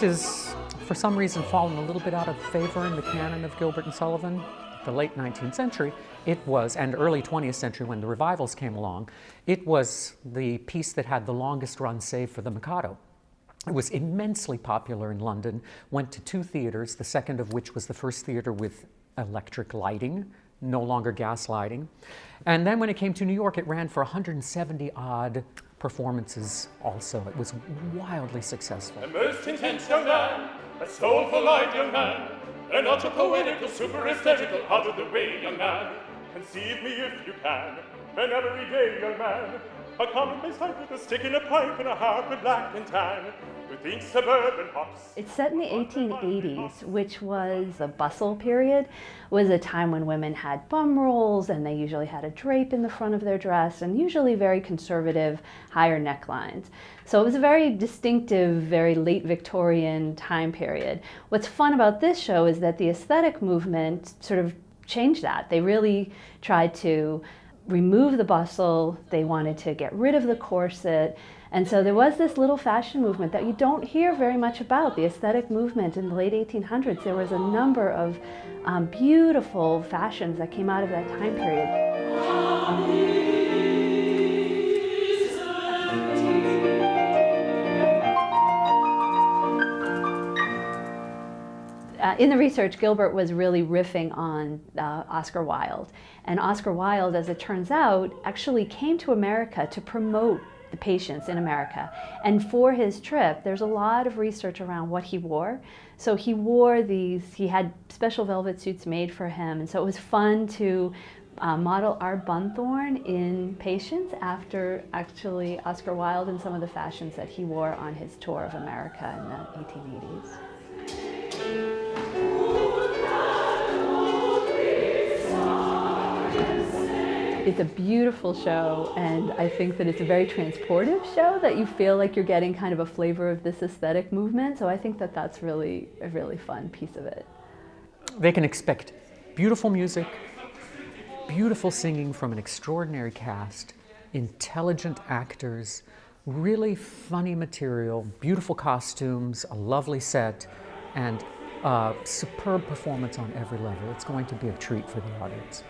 piece is, for some reason, fallen a little bit out of favor in the canon of Gilbert and Sullivan. The late 19th century, it was, and early 20th century when the revivals came along, it was the piece that had the longest run save for the Mikado. It was immensely popular in London, went to 2 theaters, the second of which was the first theater with electric lighting, no longer gas lighting. And then when it came to New York, it ran for 170 odd performances also. It was wildly successful. A most intense young man, a soulful-eyed young man, and not a poetical, super-aesthetical, out-of-the-way young man. Conceive me if you can, an everyday young man, a commonplace type with a stick and a pipe and a harp of black and tan, who thinks suburban hops. It's set in the 1880s, which was the bustle period, was a time when women had bum rolls and they usually had a drape in the front of their dress and usually very conservative, higher necklines. So it was a very distinctive, very late Victorian time period. What's fun about this show is that the aesthetic movement sort of changed that. They really tried to remove the bustle, they wanted to get rid of the corset, and so there was this little fashion movement that you don't hear very much about, the aesthetic movement in the late 1800s. There was a number of beautiful fashions that came out of that time period. In the research, Gilbert was really riffing on Oscar Wilde. And Oscar Wilde, as it turns out, actually came to America to promote the patients in America. And for his trip, there's a lot of research around what he wore. So he wore these, he had special velvet suits made for him. And so it was fun to model our Bunthorne in patients after actually Oscar Wilde and some of the fashions that he wore on his tour of America in the 1880s. It's a beautiful show, and I think that it's a very transportive show, that you feel like you're getting kind of a flavor of this aesthetic movement. So I think that that's really a really fun piece of it. They can expect beautiful music, beautiful singing from an extraordinary cast, intelligent actors, really funny material, beautiful costumes, a lovely set, and superb performance on every level. It's going to be a treat for the audience.